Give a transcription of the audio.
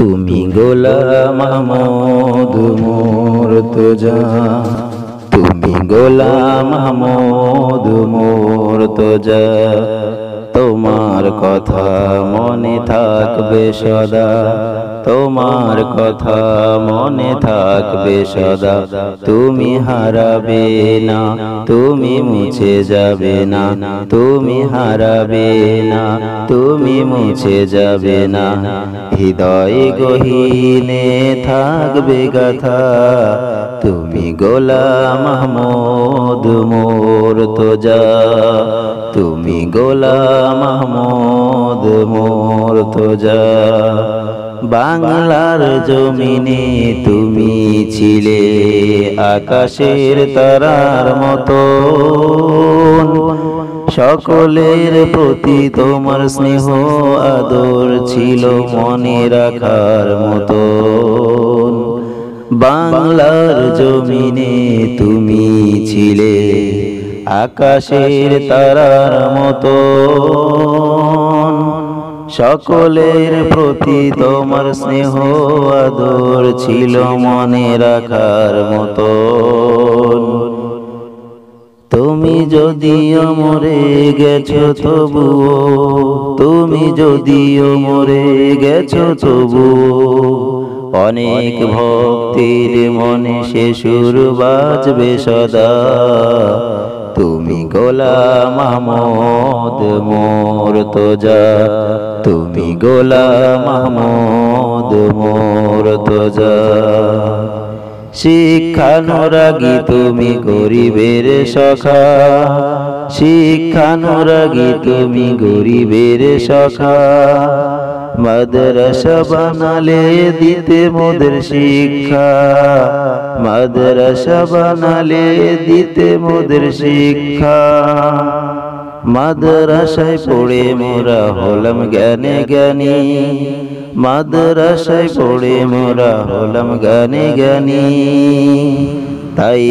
তুমি গোলাম মাহমুদ মুর্তজা, তুমি গোলাম মাহমুদ মুর্তজা। তোমার কথা মনে থাকবে সদা, তোমার কথা মনে থাকবে সদা। তুমি হারাবে না, তুমি মুছে যাবে না, তুমি হারাবে না, তুমি মুছে যাবে না। হৃদয় গহীনে থাকবে গাথা, তুমি গোলাম মাহমুদ মুর্তজা, তুমি গোলাম মাহমুদ মুর্তজা। বাংলার জমিনে তুমি ছিলে আকাশের তারার মতো, সকলের প্রতি তোমার স্নেহ আদর ছিল মনে রাখার মতো। বাংলার জমিনে তুমি ছিলে আকাশের তারার মতো, সকলের প্রতি তোমার স্নেহ আদর ছিল মনে রাখার মতো। তুমি যদিও মরে গেছো তবুও, তুমি যদিও মরে গেছো তবুও, অনেক ভক্তির মনে সে সুর বাজবে সদা। তুমি গোলাম মাহমুদ মুর্তজা, তুমি গোলাম মাহমুদ মুর্তজা। শিক্ষানুরাগী তুমি গরিবের সখা, শিক্ষানুরাগী তুমি গরিবের সখা। মাদ্রাসা বানালে দিতে মোদের শিক্ষা, মাদ্রাসা বানালে দিতে মোদের শিক্ষা। মাদ্রাসায় পড়ে মোরা হলাম জ্ঞানে জ্ঞানী, মাদ্রাসায় পড়ে মোরা হলাম জ্ঞানে জ্ঞানী। তাই